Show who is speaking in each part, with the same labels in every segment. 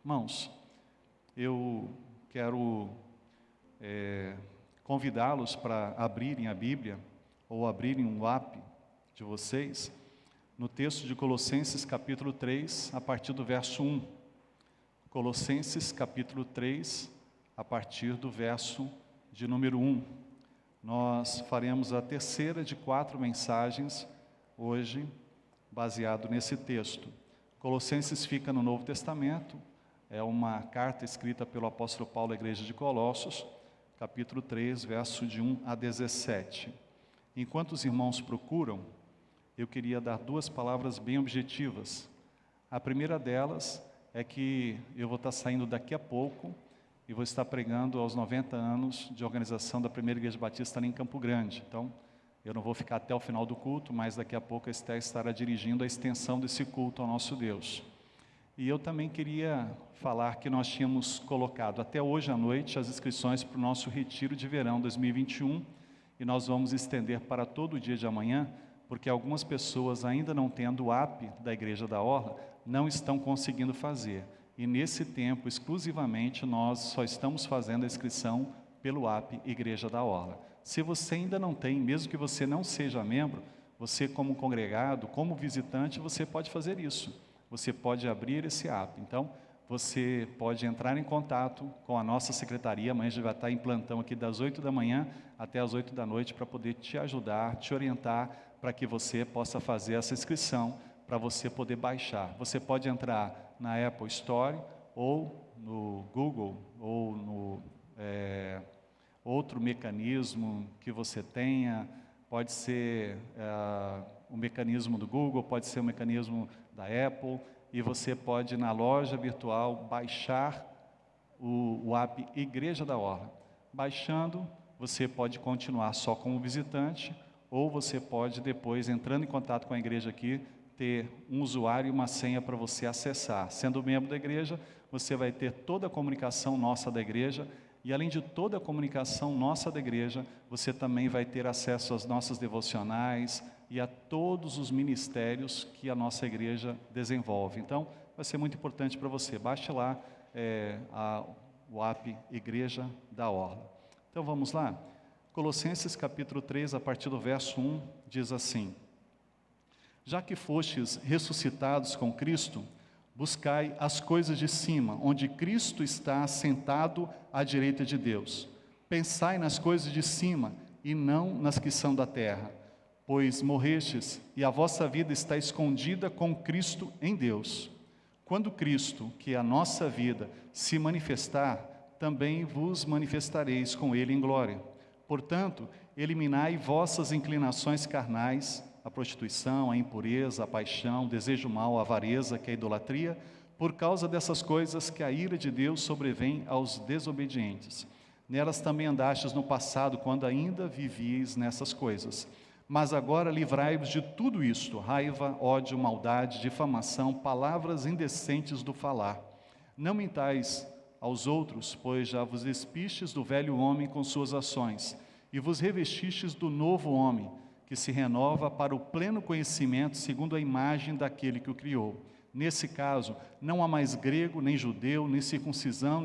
Speaker 1: Irmãos, eu quero convidá-los para abrirem a Bíblia, ou abrirem um app de vocês, no texto de Colossenses capítulo 3, a partir do verso 1. Colossenses capítulo 3, a partir do verso de número 1. Nós faremos a terceira de 4 mensagens hoje, baseado nesse texto. Colossenses fica no Novo Testamento, é uma carta escrita pelo apóstolo Paulo à igreja de Colossos, capítulo 3, verso de 1 a 17. Enquanto os irmãos procuram, eu queria dar 2 palavras bem objetivas. A primeira delas é que eu vou estar saindo daqui a pouco e vou estar pregando aos 90 anos de organização da Primeira Igreja Batista ali em Campo Grande. Então, eu não vou ficar até o final do culto, mas daqui a pouco a Esté estará dirigindo a extensão desse culto ao nosso Deus. E eu também queria falar que nós tínhamos colocado até hoje à noite as inscrições para o nosso retiro de verão 2021, e nós vamos estender para todo o dia de amanhã, porque algumas pessoas ainda não tendo o app da Igreja da Orla, não estão conseguindo fazer. E nesse tempo, exclusivamente, nós só estamos fazendo a inscrição pelo app Igreja da Orla. Se você ainda não tem, mesmo que você não seja membro, você como congregado, como visitante, você pode fazer isso. Você pode abrir esse app. Então, você pode entrar em contato com a nossa secretaria. Amanhã a gente vai estar em plantão aqui das 8 da manhã até as 8 da noite para poder te ajudar, te orientar, para que você possa fazer essa inscrição, para você poder baixar. Você pode entrar na Apple Store, ou no Google, ou no outro mecanismo que você tenha. Pode ser o mecanismo do Google, pode ser o mecanismo da Apple, e você pode, na loja virtual, baixar o app Igreja da Orla. Baixando, você pode continuar só como visitante, ou você pode depois, entrando em contato com a igreja aqui, ter um usuário e uma senha para você acessar. Sendo membro da igreja, você vai ter toda a comunicação nossa da igreja, e além de toda a comunicação nossa da igreja, você também vai ter acesso às nossas devocionais e a todos os ministérios que a nossa igreja desenvolve. Então, vai ser muito importante para você. Baixe lá o app Igreja da Orla. Então, vamos lá? Colossenses capítulo 3, a partir do verso 1, diz assim: Já que fostes ressuscitados com Cristo, buscai as coisas de cima, onde Cristo está assentado à direita de Deus. Pensai nas coisas de cima, e não nas que são da terra, pois morrestes, e a vossa vida está escondida com Cristo em Deus. Quando Cristo, que é a nossa vida, se manifestar, também vos manifestareis com Ele em glória. Portanto, eliminai vossas inclinações carnais, a prostituição, a impureza, a paixão, o desejo mau, a avareza, que é a idolatria, por causa dessas coisas que a ira de Deus sobrevém aos desobedientes. Nelas também andastes no passado, quando ainda vivíeis nessas coisas. Mas agora livrai-vos de tudo isto: raiva, ódio, maldade, difamação, palavras indecentes do falar. Não mintais aos outros, pois já vos despistes do velho homem com suas ações, e vos revestistes do novo homem, que se renova para o pleno conhecimento segundo a imagem daquele que o criou. Nesse caso, não há mais grego, nem judeu, nem circuncisão,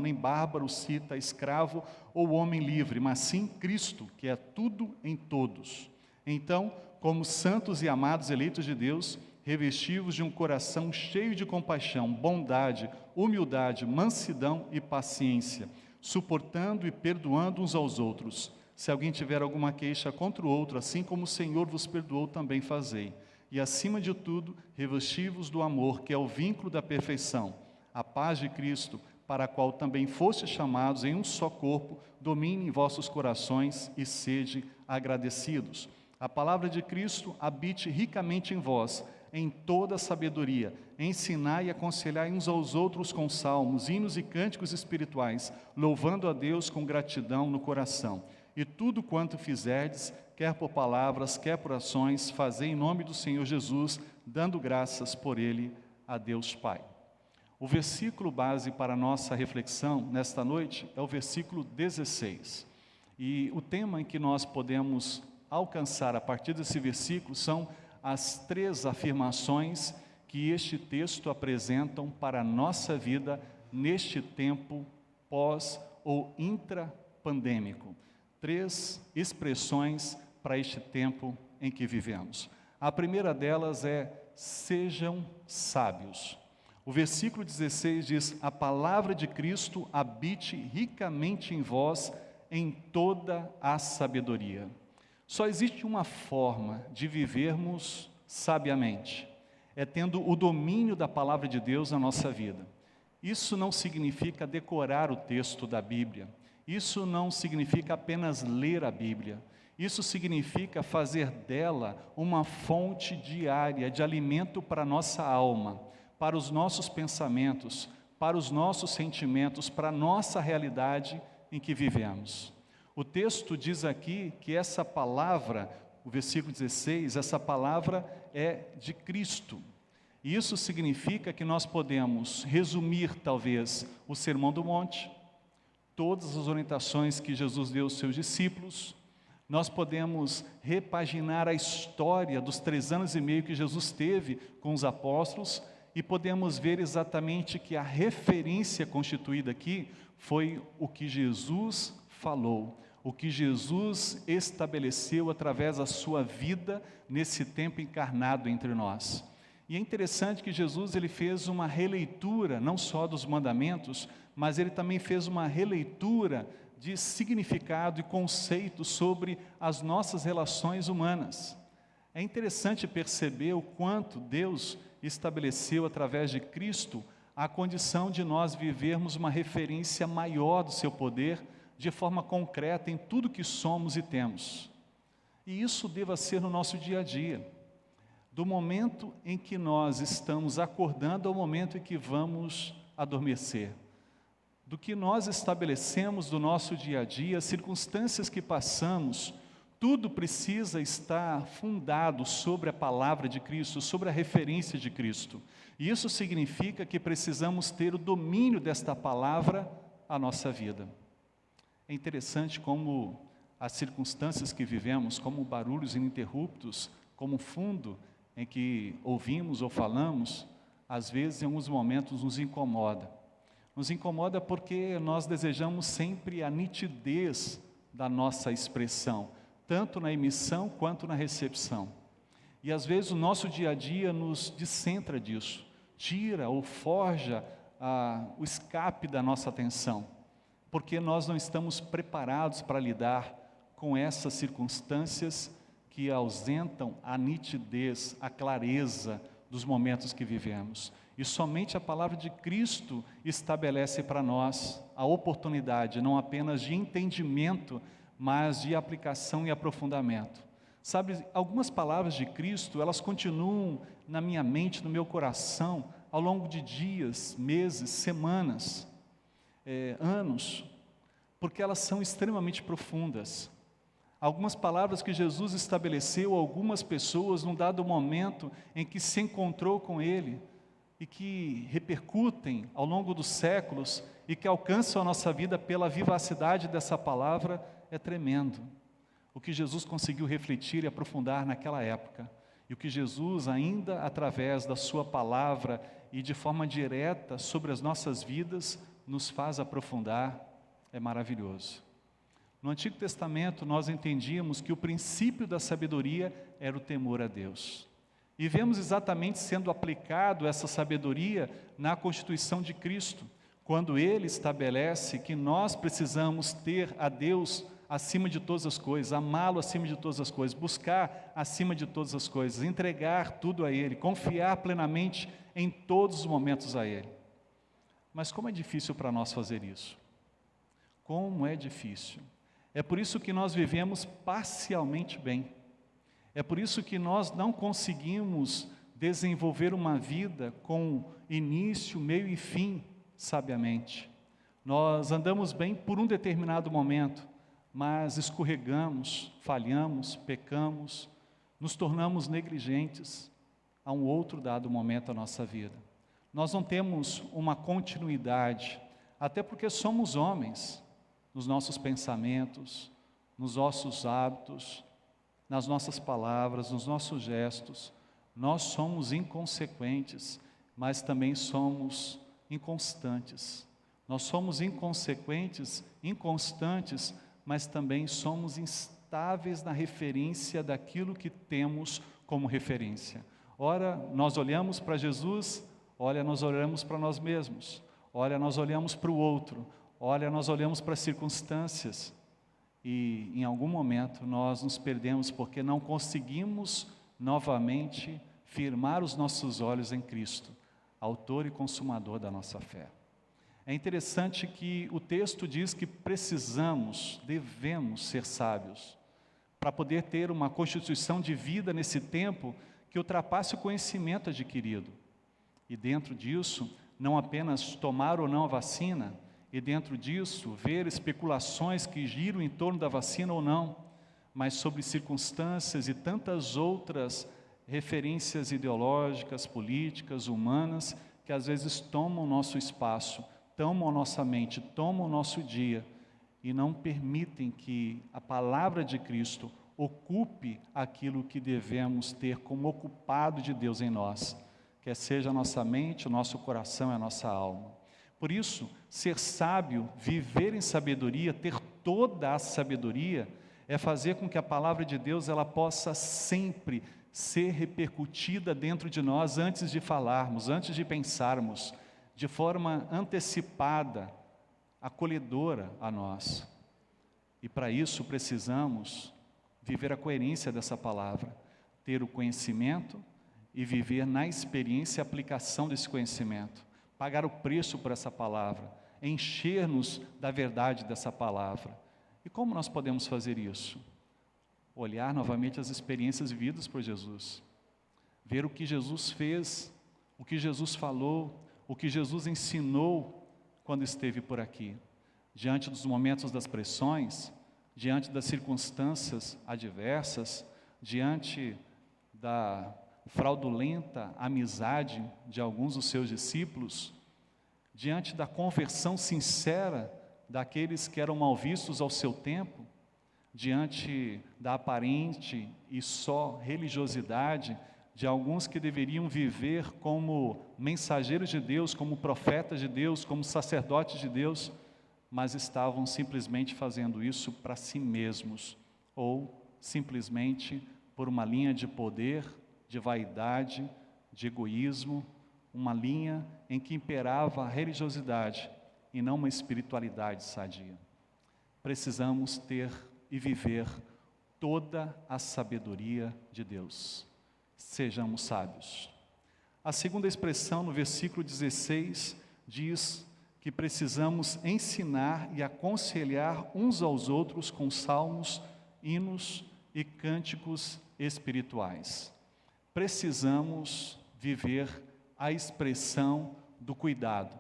Speaker 1: nem bárbaro, cita, escravo ou homem livre, mas sim Cristo, que é tudo em todos. Então, como santos e amados eleitos de Deus, revesti-vos de um coração cheio de compaixão, bondade, humildade, mansidão e paciência, suportando e perdoando uns aos outros. Se alguém tiver alguma queixa contra o outro, assim como o Senhor vos perdoou, também fazei. E acima de tudo, revesti-vos do amor, que é o vínculo da perfeição. A paz de Cristo, para a qual também fostes chamados em um só corpo, domine em vossos corações e sede agradecidos. A palavra de Cristo habite ricamente em vós, em toda sabedoria. Ensinai e aconselhai uns aos outros com salmos, hinos e cânticos espirituais, louvando a Deus com gratidão no coração. E tudo quanto fizerdes, quer por palavras, quer por ações, fazei em nome do Senhor Jesus, dando graças por Ele a Deus Pai. O versículo base para a nossa reflexão nesta noite é o versículo 16. E o tema em que nós podemos alcançar a partir desse versículo são as 3 afirmações que este texto apresentam para a nossa vida neste tempo pós ou intrapandêmico. 3 expressões para este tempo em que vivemos. A primeira delas é: sejam sábios. O versículo 16 diz: a palavra de Cristo habite ricamente em vós, em toda a sabedoria. Só existe uma forma de vivermos sabiamente, é tendo o domínio da palavra de Deus na nossa vida. Isso não significa decorar o texto da Bíblia, isso não significa apenas ler a Bíblia, isso significa fazer dela uma fonte diária de alimento para a nossa alma, para os nossos pensamentos, para os nossos sentimentos, para a nossa realidade em que vivemos. O texto diz aqui que essa palavra, o versículo 16, essa palavra é de Cristo. E isso significa que nós podemos resumir, talvez, o Sermão do Monte, todas as orientações que Jesus deu aos seus discípulos. Nós podemos repaginar a história dos 3 anos e meio que Jesus teve com os apóstolos e podemos ver exatamente que a referência constituída aqui foi o que Jesus falou, o que Jesus estabeleceu através da sua vida nesse tempo encarnado entre nós. E é interessante que Jesus ele fez uma releitura, não só dos mandamentos, mas ele também fez uma releitura de significado e conceito sobre as nossas relações humanas. É interessante perceber o quanto Deus estabeleceu através de Cristo a condição de nós vivermos uma referência maior do seu poder, de forma concreta em tudo que somos e temos. E isso deva ser no nosso dia a dia. Do momento em que nós estamos acordando ao momento em que vamos adormecer. Do que nós estabelecemos do nosso dia a dia, as circunstâncias que passamos, tudo precisa estar fundado sobre a palavra de Cristo, sobre a referência de Cristo. E isso significa que precisamos ter o domínio desta palavra à nossa vida. É interessante como as circunstâncias que vivemos, como barulhos ininterruptos, como fundo em que ouvimos ou falamos, às vezes em alguns momentos nos incomoda. Nos incomoda porque nós desejamos sempre a nitidez da nossa expressão, tanto na emissão quanto na recepção. E às vezes o nosso dia a dia nos descentra disso, tira ou forja o escape da nossa atenção, porque nós não estamos preparados para lidar com essas circunstâncias que ausentam a nitidez, a clareza dos momentos que vivemos. E somente a palavra de Cristo estabelece para nós a oportunidade, não apenas de entendimento, mas de aplicação e aprofundamento. Sabe, algumas palavras de Cristo, elas continuam na minha mente, no meu coração, ao longo de dias, meses, semanas, anos, porque elas são extremamente profundas. Algumas palavras que Jesus estabeleceu a algumas pessoas num dado momento em que se encontrou com Ele e que repercutem ao longo dos séculos e que alcançam a nossa vida pela vivacidade dessa palavra, é tremendo. O que Jesus conseguiu refletir e aprofundar naquela época, e o que Jesus ainda através da sua palavra e de forma direta sobre as nossas vidas nos faz aprofundar, é maravilhoso. No Antigo Testamento nós entendíamos que o princípio da sabedoria era o temor a Deus. E vemos exatamente sendo aplicado essa sabedoria na constituição de Cristo, quando Ele estabelece que nós precisamos ter a Deus acima de todas as coisas, amá-lo acima de todas as coisas, buscar acima de todas as coisas, entregar tudo a Ele, confiar plenamente em todos os momentos a Ele. Mas como é difícil para nós fazer isso? Como é difícil. É por isso que nós vivemos parcialmente bem. É por isso que nós não conseguimos desenvolver uma vida com início, meio e fim, sabiamente. Nós andamos bem por um determinado momento, mas escorregamos, falhamos, pecamos, nos tornamos negligentes a um outro dado momento da nossa vida. Nós não temos uma continuidade, até porque somos homens, nos nossos pensamentos, nos nossos hábitos, nas nossas palavras, nos nossos gestos. Nós somos inconsequentes, mas também somos inconstantes. Nós somos inconsequentes, inconstantes, mas também somos instáveis na referência daquilo que temos como referência. Ora, nós olhamos para Jesus, olha, nós olhamos para nós mesmos, olha, nós olhamos para o outro, olha, nós olhamos para as circunstâncias e em algum momento nós nos perdemos porque não conseguimos novamente firmar os nossos olhos em Cristo, autor e consumador da nossa fé. É interessante que o texto diz que precisamos, devemos ser sábios, para poder ter uma constituição de vida nesse tempo que ultrapasse o conhecimento adquirido. E dentro disso, não apenas tomar ou não a vacina, e dentro disso, ver especulações que giram em torno da vacina ou não, mas sobre circunstâncias e tantas outras referências ideológicas, políticas, humanas, que às vezes tomam o nosso espaço, tomam a nossa mente, tomam o nosso dia, e não permitem que a palavra de Cristo ocupe aquilo que devemos ter como ocupado de Deus em nós, quer seja a nossa mente, o nosso coração e a nossa alma. Por isso, ser sábio, viver em sabedoria, ter toda a sabedoria, é fazer com que a palavra de Deus ela possa sempre ser repercutida dentro de nós antes de falarmos, antes de pensarmos, de forma antecipada, acolhedora a nós. E para isso precisamos viver a coerência dessa palavra, ter o conhecimento e viver na experiência e aplicação desse conhecimento, pagar o preço por essa palavra, encher-nos da verdade dessa palavra. E como nós podemos fazer isso? Olhar novamente as experiências vividas por Jesus, ver o que Jesus fez, o que Jesus falou, o que Jesus ensinou quando esteve por aqui, diante dos momentos das pressões, diante das circunstâncias adversas, diante da fraudulenta amizade de alguns dos seus discípulos, diante da conversão sincera daqueles que eram mal vistos ao seu tempo, diante da aparente e só religiosidade de alguns que deveriam viver como mensageiros de Deus, como profetas de Deus, como sacerdotes de Deus, mas estavam simplesmente fazendo isso para si mesmos, ou simplesmente por uma linha de poder, de vaidade, de egoísmo, uma linha em que imperava a religiosidade e não uma espiritualidade sadia. Precisamos ter e viver toda a sabedoria de Deus. Sejamos sábios. A segunda expressão no versículo 16 diz que precisamos ensinar e aconselhar uns aos outros com salmos, hinos e cânticos espirituais. Precisamos viver a expressão do cuidado.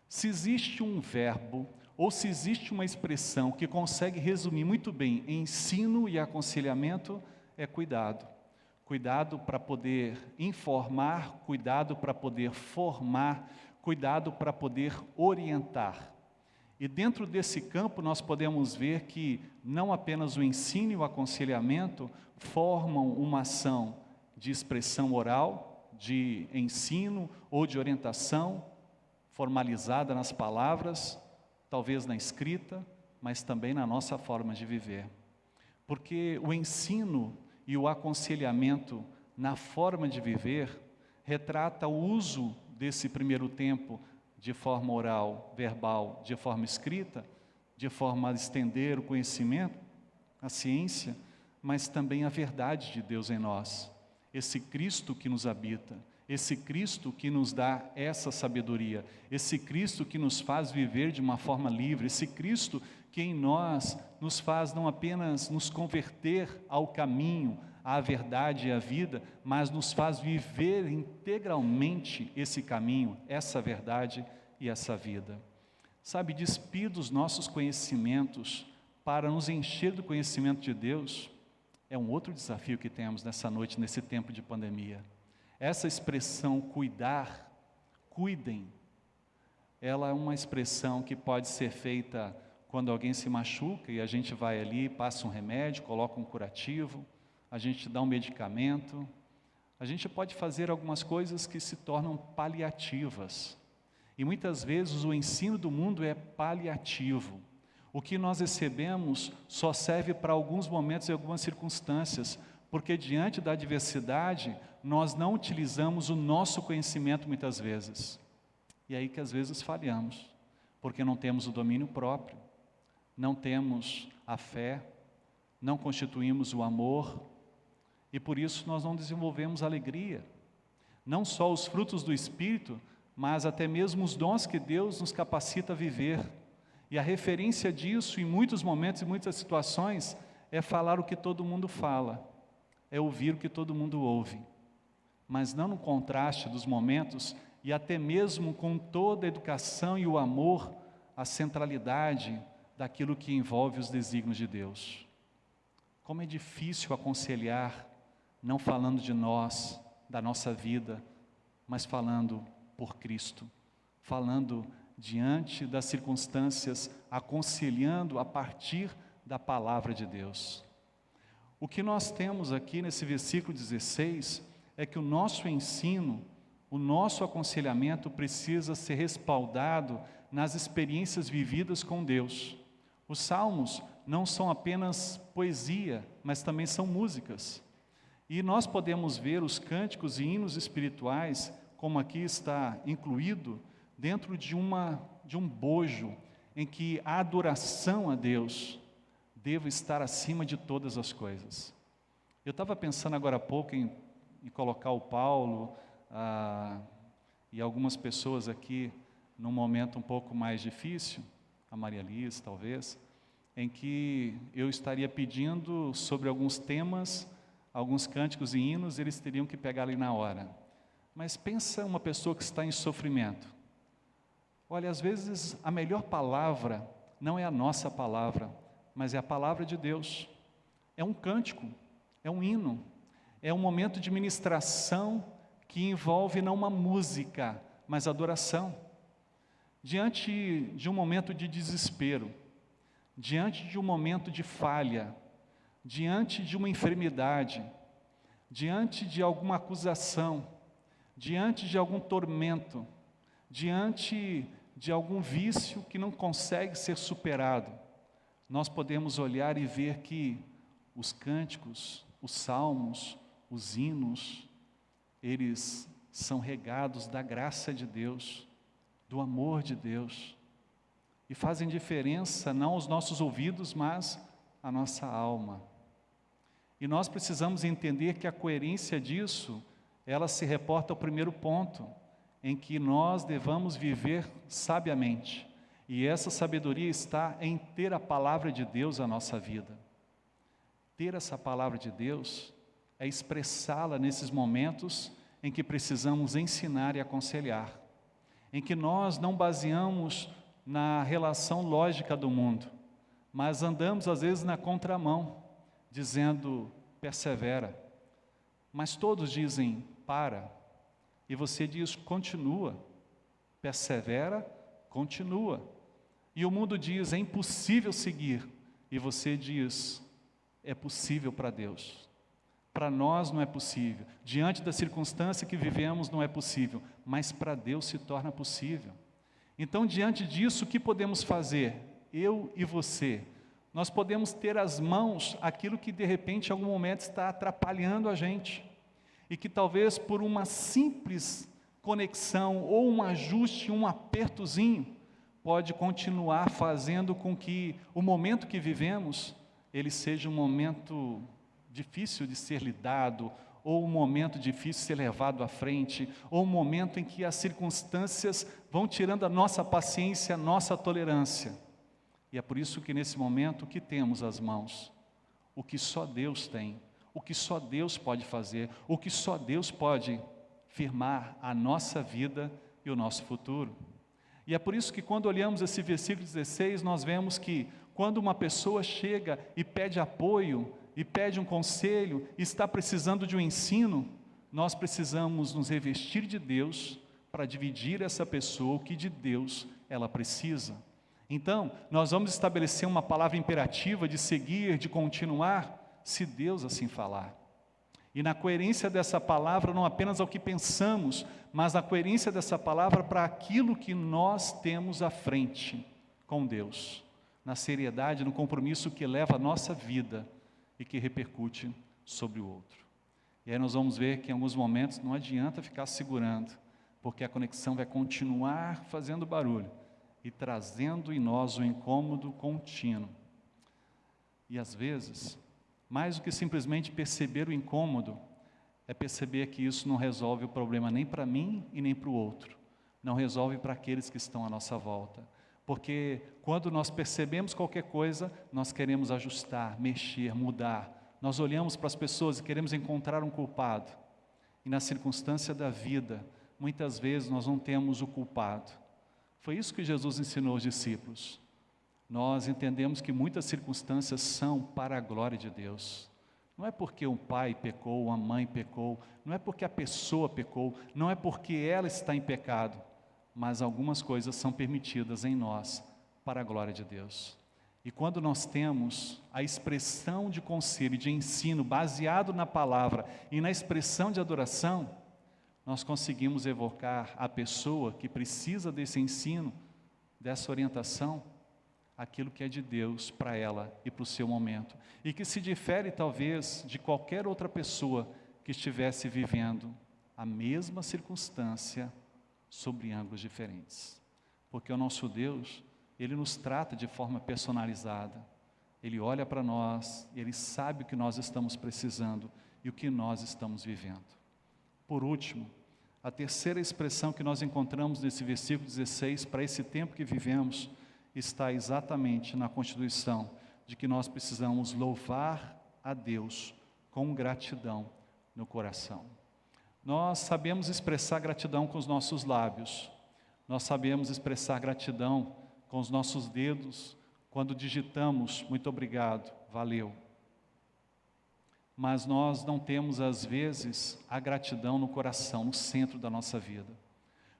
Speaker 1: Se existe um verbo ou se existe uma expressão que consegue resumir muito bem ensino e aconselhamento, é cuidado. Cuidado para poder informar, cuidado para poder formar, cuidado para poder orientar. E dentro desse campo nós podemos ver que não apenas o ensino e o aconselhamento formam uma ação de expressão oral, de ensino ou de orientação, formalizada nas palavras, talvez na escrita, mas também na nossa forma de viver. Porque o ensino e o aconselhamento na forma de viver retrata o uso desse primeiro tempo de forma oral, verbal, de forma escrita, de forma a estender o conhecimento, a ciência, mas também a verdade de Deus em nós. Esse Cristo que nos habita, esse Cristo que nos dá essa sabedoria, esse Cristo que nos faz viver de uma forma livre, esse Cristo que em nós nos faz não apenas nos converter ao caminho, à verdade e à vida, mas nos faz viver integralmente esse caminho, essa verdade e essa vida. Sabe, despir dos nossos conhecimentos para nos encher do conhecimento de Deus é um outro desafio que temos nessa noite, nesse tempo de pandemia. Essa expressão cuidar, cuidem, ela é uma expressão que pode ser feita quando alguém se machuca e a gente vai ali, passa um remédio, coloca um curativo, a gente dá um medicamento, a gente pode fazer algumas coisas que se tornam paliativas. E muitas vezes o ensino do mundo é paliativo. O que nós recebemos só serve para alguns momentos e algumas circunstâncias, porque diante da adversidade, nós não utilizamos o nosso conhecimento muitas vezes. E é aí que às vezes falhamos, porque não temos o domínio próprio, não temos a fé, não constituímos o amor, e por isso nós não desenvolvemos alegria. Não só os frutos do Espírito, mas até mesmo os dons que Deus nos capacita a viver. E a referência disso, em muitos momentos e muitas situações, é falar o que todo mundo fala, é ouvir o que todo mundo ouve, mas não no contraste dos momentos e até mesmo com toda a educação e o amor, a centralidade daquilo que envolve os desígnios de Deus. Como é difícil aconselhar, não falando de nós, da nossa vida, mas falando por Cristo, falando diante das circunstâncias, aconselhando a partir da palavra de Deus. O que nós temos aqui nesse versículo 16 é que o nosso ensino, o nosso aconselhamento precisa ser respaldado nas experiências vividas com Deus. Os salmos não são apenas poesia, mas também são músicas. E nós podemos ver os cânticos e hinos espirituais, como aqui está incluído, dentro de um bojo em que a adoração a Deus deve estar acima de todas as coisas. Eu estava pensando agora há pouco em colocar o Paulo e algumas pessoas aqui num momento um pouco mais difícil, a Maria Liz talvez, em que eu estaria pedindo sobre alguns temas, alguns cânticos e hinos, eles teriam que pegar ali na hora. Mas pensa uma pessoa que está em sofrimento. Olha, às vezes a melhor palavra não é a nossa palavra, mas é a palavra de Deus. É um cântico, é um hino, é um momento de ministração que envolve não uma música, mas adoração. Diante de um momento de desespero, diante de um momento de falha, diante de uma enfermidade, diante de alguma acusação, diante de algum tormento, diante de algum vício que não consegue ser superado, nós podemos olhar e ver que os cânticos, os salmos, os hinos, eles são regados da graça de Deus, do amor de Deus, e fazem diferença não aos nossos ouvidos, mas à nossa alma. E nós precisamos entender que a coerência disso, ela se reporta ao primeiro ponto, em que nós devamos viver sabiamente. E essa sabedoria está em ter a palavra de Deus na nossa vida. Ter essa palavra de Deus é expressá-la nesses momentos em que precisamos ensinar e aconselhar, em que nós não baseamos na relação lógica do mundo, mas andamos às vezes na contramão, dizendo persevera, mas todos dizem para, e você diz continua, persevera, continua, e o mundo diz é impossível seguir, e você diz é possível para Deus. Para nós não é possível, diante da circunstância que vivemos não é possível, mas para Deus se torna possível. Então, diante disso, o que podemos fazer? Eu e você, nós podemos ter às mãos aquilo que de repente em algum momento está atrapalhando a gente, e que talvez por uma simples conexão, ou um ajuste, um apertozinho, pode continuar fazendo com que o momento que vivemos, ele seja um momento difícil de ser lidado, ou um momento difícil de ser levado à frente, ou um momento em que as circunstâncias vão tirando a nossa paciência, a nossa tolerância. E é por isso que nesse momento o que temos às mãos? O que só Deus tem, o que só Deus pode fazer, o que só Deus pode firmar a nossa vida e o nosso futuro. E é por isso que quando olhamos esse versículo 16, nós vemos que quando uma pessoa chega e pede apoio, e pede um conselho, e está precisando de um ensino, nós precisamos nos revestir de Deus para dividir essa pessoa o que de Deus ela precisa. Então, nós vamos estabelecer uma palavra imperativa de seguir, de continuar, se Deus assim falar. E na coerência dessa palavra, não apenas ao que pensamos, mas na coerência dessa palavra para aquilo que nós temos à frente com Deus. Na seriedade, no compromisso que leva a nossa vida e que repercute sobre o outro. E aí nós vamos ver que em alguns momentos não adianta ficar segurando, porque a conexão vai continuar fazendo barulho e trazendo em nós um incômodo contínuo. E às vezes, mais do que simplesmente perceber o incômodo, é perceber que isso não resolve o problema nem para mim e nem para o outro. Não resolve para aqueles que estão à nossa volta. Porque quando nós percebemos qualquer coisa, nós queremos ajustar, mexer, mudar. Nós olhamos para as pessoas e queremos encontrar um culpado. E na circunstância da vida, muitas vezes nós não temos o culpado. Foi isso que Jesus ensinou aos discípulos. Nós entendemos que muitas circunstâncias são para a glória de Deus. Não é porque um pai pecou, uma mãe pecou, não é porque a pessoa pecou, não é porque ela está em pecado, mas algumas coisas são permitidas em nós para a glória de Deus. E quando nós temos a expressão de conselho e de ensino baseado na palavra e na expressão de adoração, nós conseguimos evocar a pessoa que precisa desse ensino, dessa orientação, aquilo que é de Deus para ela e para o seu momento, e que se difere talvez de qualquer outra pessoa que estivesse vivendo a mesma circunstância sobre ângulos diferentes. Porque o nosso Deus, Ele nos trata de forma personalizada, Ele olha para nós, Ele sabe o que nós estamos precisando e o que nós estamos vivendo. Por último, a terceira expressão que nós encontramos nesse versículo 16, para esse tempo que vivemos, está exatamente na constituição de que nós precisamos louvar a Deus com gratidão no coração. Nós sabemos expressar gratidão com os nossos lábios, nós sabemos expressar gratidão com os nossos dedos, quando digitamos, muito obrigado, valeu. Mas nós não temos, às vezes, a gratidão no coração, no centro da nossa vida.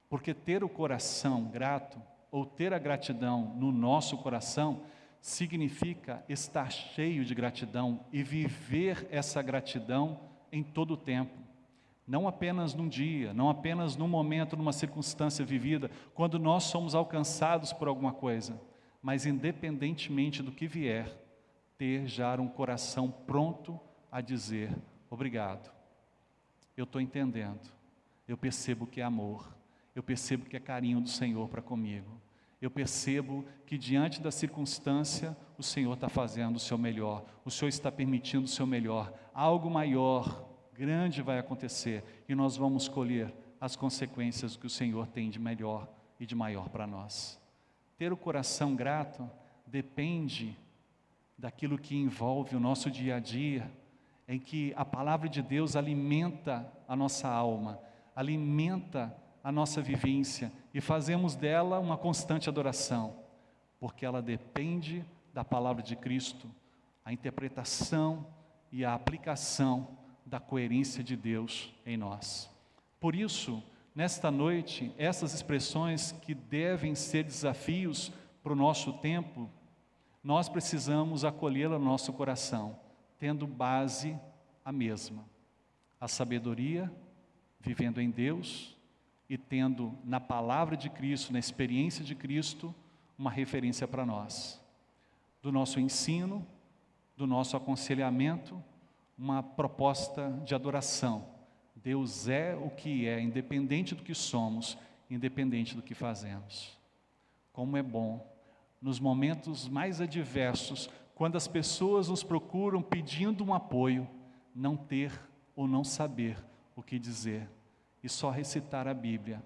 Speaker 1: Porque ter o coração grato, ou ter a gratidão no nosso coração, significa estar cheio de gratidão e viver essa gratidão em todo o tempo. Não apenas num dia, não apenas num momento, numa circunstância vivida, quando nós somos alcançados por alguma coisa, mas independentemente do que vier, ter já um coração pronto a dizer, obrigado, eu estou entendendo, eu percebo que é amor, eu percebo que é carinho do Senhor para comigo, eu percebo que diante da circunstância, o Senhor está fazendo o seu melhor, o Senhor está permitindo o seu melhor, algo maior, grande vai acontecer, e nós vamos colher as consequências que o Senhor tem de melhor e de maior para nós. Ter o coração grato depende daquilo que envolve o nosso dia a dia, em que a palavra de Deus alimenta a nossa alma, alimenta a nossa vivência e fazemos dela uma constante adoração, porque ela depende da palavra de Cristo, a interpretação e a aplicação da coerência de Deus em nós. Por isso, nesta noite, essas expressões que devem ser desafios para o nosso tempo, nós precisamos acolhê-la no nosso coração, tendo base a mesma, a sabedoria, vivendo em Deus e tendo na palavra de Cristo, na experiência de Cristo, uma referência para nós, do nosso ensino, do nosso aconselhamento, uma proposta de adoração. Deus é o que é, independente do que somos, independente do que fazemos. Como é bom, nos momentos mais adversos, quando as pessoas nos procuram pedindo um apoio, não ter ou não saber o que dizer, e só recitar a Bíblia,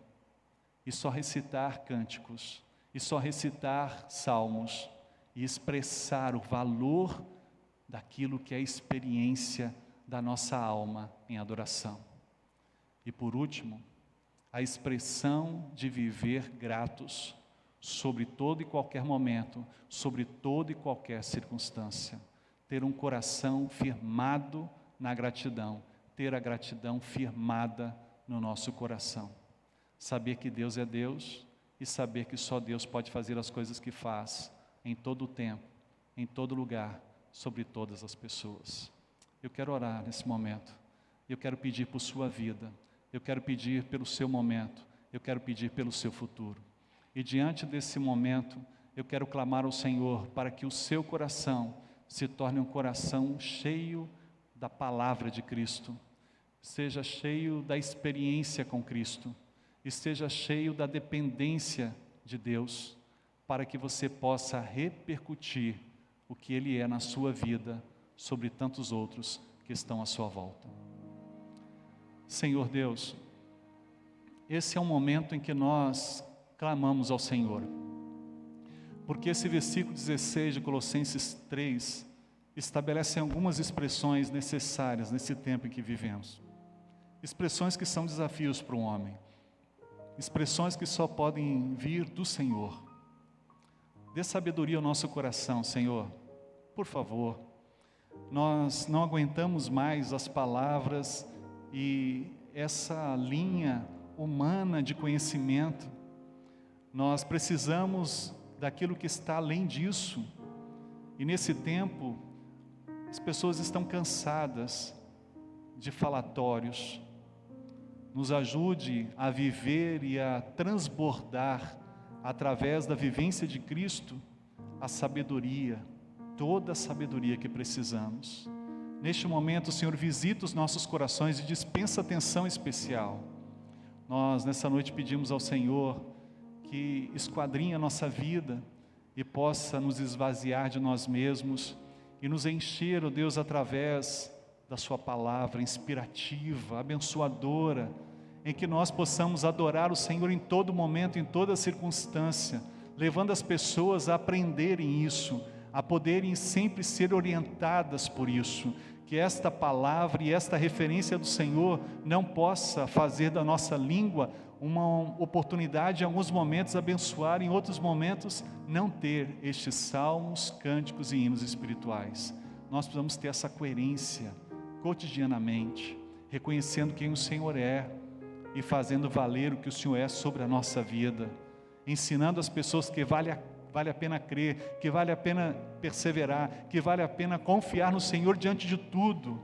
Speaker 1: e só recitar cânticos, e só recitar salmos, e expressar o valor daquilo que é a experiência da nossa alma em adoração. E por último, a expressão de viver gratos sobre todo e qualquer momento, sobre toda e qualquer circunstância. Ter um coração firmado na gratidão, ter a gratidão firmada no nosso coração. Saber que Deus é Deus e saber que só Deus pode fazer as coisas que faz em todo o tempo, em todo lugar, sobre todas as pessoas. Eu quero orar nesse momento Eu quero pedir por sua vida, eu quero pedir pelo seu momento, eu quero pedir pelo seu futuro. E diante desse momento, eu quero clamar ao Senhor para que o seu coração se torne um coração cheio da palavra de Cristo, seja cheio da experiência com Cristo, e seja cheio da dependência de Deus, para que você possa repercutir o que Ele é na sua vida sobre tantos outros que estão à sua volta. Senhor Deus, esse é um momento em que nós clamamos ao Senhor, porque esse versículo 16 de Colossenses 3 estabelece algumas expressões necessárias nesse tempo em que vivemos, expressões que são desafios para o homem, expressões que só podem vir do Senhor. Dê sabedoria ao nosso coração, Senhor, por favor. Nós não aguentamos mais as palavras e essa linha humana de conhecimento. Nós precisamos daquilo que está além disso. E nesse tempo, as pessoas estão cansadas de falatórios. Nos ajude a viver e a transbordar, através da vivência de Cristo, a sabedoria, toda a sabedoria que precisamos. Neste momento, o Senhor visita os nossos corações e dispensa atenção especial. Nós, nessa noite, pedimos ao Senhor que esquadrinhe a nossa vida e possa nos esvaziar de nós mesmos e nos encher, ó Deus, através da sua palavra inspirativa, abençoadora, em que nós possamos adorar o Senhor em todo momento, em toda circunstância, levando as pessoas a aprenderem isso, a poderem sempre ser orientadas por isso, que esta palavra e esta referência do Senhor não possa fazer da nossa língua uma oportunidade em alguns momentos abençoar, em outros momentos não ter estes salmos, cânticos e hinos espirituais. Nós precisamos ter essa coerência cotidianamente, reconhecendo quem o Senhor é e fazendo valer o que o Senhor é sobre a nossa vida, ensinando as pessoas que vale a pena crer, que vale a pena perseverar, que vale a pena confiar no Senhor diante de tudo,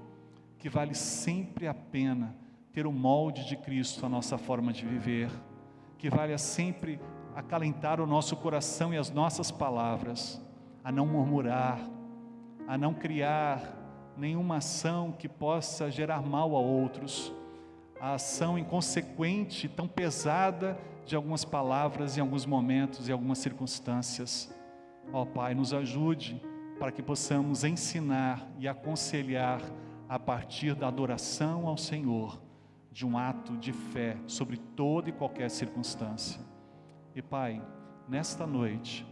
Speaker 1: que vale sempre a pena ter o molde de Cristo, a nossa forma de viver, que vale a sempre acalentar o nosso coração e as nossas palavras, a não murmurar, a não criar nenhuma ação que possa gerar mal a outros, a ação inconsequente, tão pesada de algumas palavras em alguns momentos e algumas circunstâncias. Ó Pai, nos ajude para que possamos ensinar e aconselhar a partir da adoração ao Senhor, de um ato de fé sobre toda e qualquer circunstância. E Pai, nesta noite,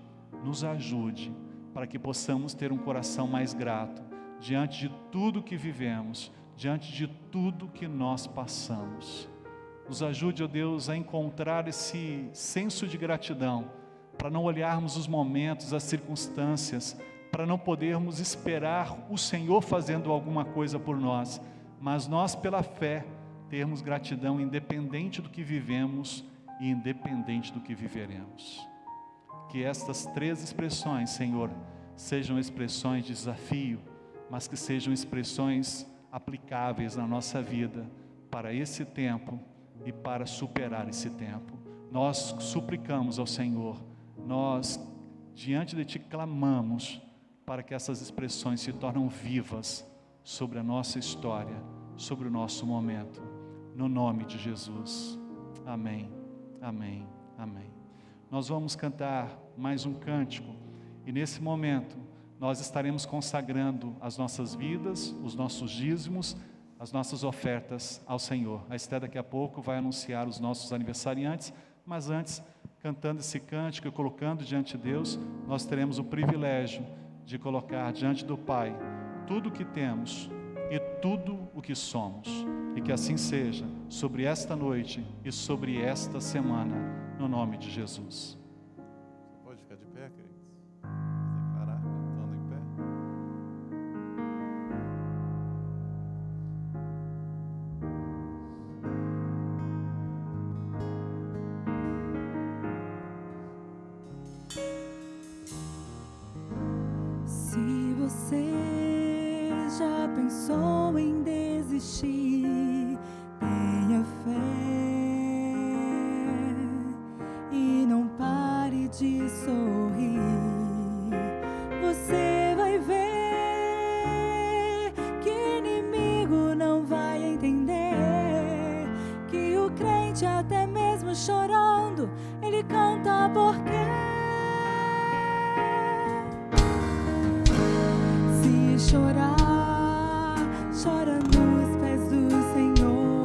Speaker 1: nos ajude para que possamos ter um coração mais grato diante de tudo que vivemos, diante de tudo que nós passamos. Nos ajude, ó Deus, a encontrar esse senso de gratidão, para não olharmos os momentos, as circunstâncias, para não podermos esperar o Senhor fazendo alguma coisa por nós, mas nós, pela fé, termos gratidão independente do que vivemos e independente do que viveremos. Que estas três expressões, Senhor, sejam expressões de desafio, mas que sejam expressões aplicáveis na nossa vida para esse tempo e para superar esse tempo. Nós suplicamos ao Senhor, nós diante de Ti clamamos para que essas expressões se tornem vivas sobre a nossa história, sobre o nosso momento, no nome de Jesus. Amém, amém, amém. Nós vamos cantar mais um cântico e nesse momento nós estaremos consagrando as nossas vidas, os nossos dízimos, as nossas ofertas ao Senhor. A Esté daqui a pouco vai anunciar os nossos aniversariantes, mas antes, cantando esse cântico e colocando diante de Deus, nós teremos o privilégio de colocar diante do Pai tudo o que temos e tudo o que somos. E que assim seja sobre esta noite e sobre esta semana, no nome de Jesus.
Speaker 2: Pode ficar de pé, queridos? Vamos declarar cantando em pé.
Speaker 3: Se você já pensou em desistir? Tenha fé e não pare de sorrir. Você vai ver que inimigo não vai entender que o crente, até mesmo chorando, ele canta porque se chorar, chora nos pés do Senhor.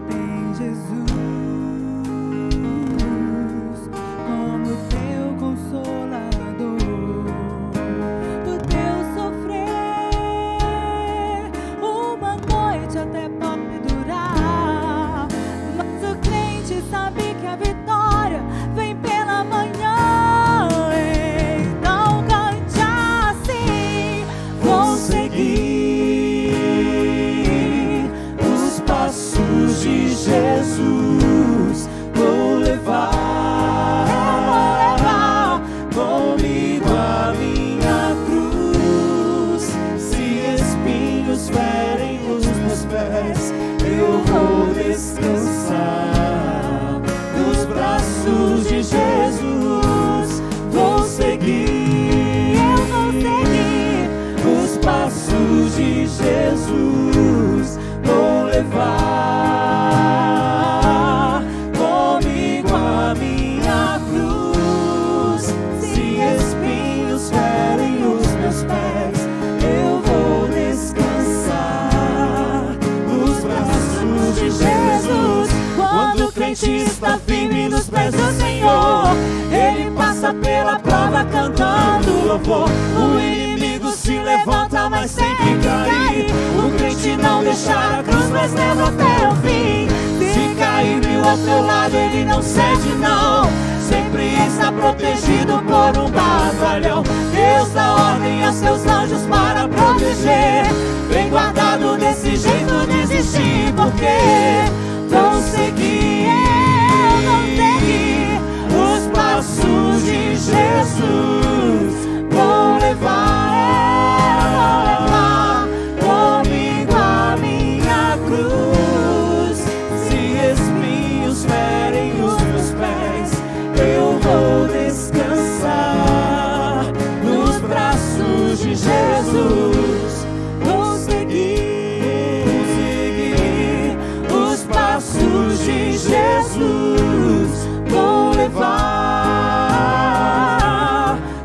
Speaker 3: Tem Jesus como teu consolador. O teu sofrer uma noite até pode durar, mas o crente sabe que a vitória vem pela manhã. Então cante assim: vou seguir os passos de Jesus, vou levar comigo a minha cruz. Se espinhos ferem os meus pés, eu vou descansar nos braços de Jesus. Vou seguir, eu vou seguir os passos de Jesus, vou levar comigo a minha cruz. Se espinhos ferem os meus pés, eu vou descansar nos braços de Jesus. Quando o crente está firme nos pés do Senhor, ele passa pela prova cantando louvor. O inimigo se levanta, mas tem que cair. O crente não deixa a cruz, mas leva até o fim. Se cair mil ao teu lado, ele não cede não. Sempre está protegido por um batalhão. Deus dá ordem a seus anjos para proteger. Vem guardado desse jeito, desistir porque vou seguir, vou seguir os passos de Jesus. Vou levar comigo a minha cruz. Se espinhos ferem os meus pés, eu vou descansar nos braços de Jesus. Vou seguir os passos de Jesus. Vou levar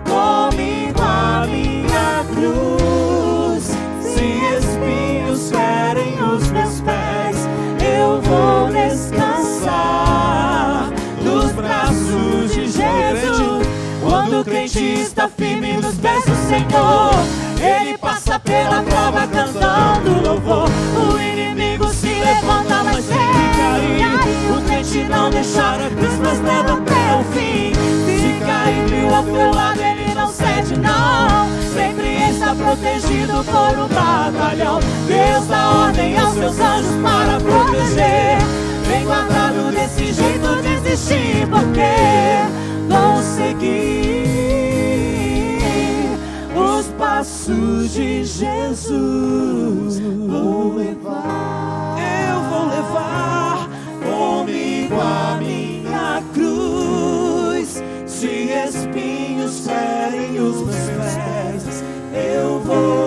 Speaker 3: comigo a minha cruz. Se espinhos ferem os meus pés, eu vou descansar nos braços de Jesus. Quando o crente está firme nos pés do Senhor, ele passa pela prova cantando louvor. O inimigo se levanta, mas tem que cair. O crente não deixa a cruz, mas leva até o fim. Se cair mil ao teu lado, ele não cede não. Sempre está protegido por um batalhão. Deus dá ordem aos seus anjos para proteger. Vem guardado desse jeito, desistir porque vou seguir os passos de Jesus. Vou levar, eu vou levar comigo a minha cruz. Se espinhos ferem os meus pés, eu vou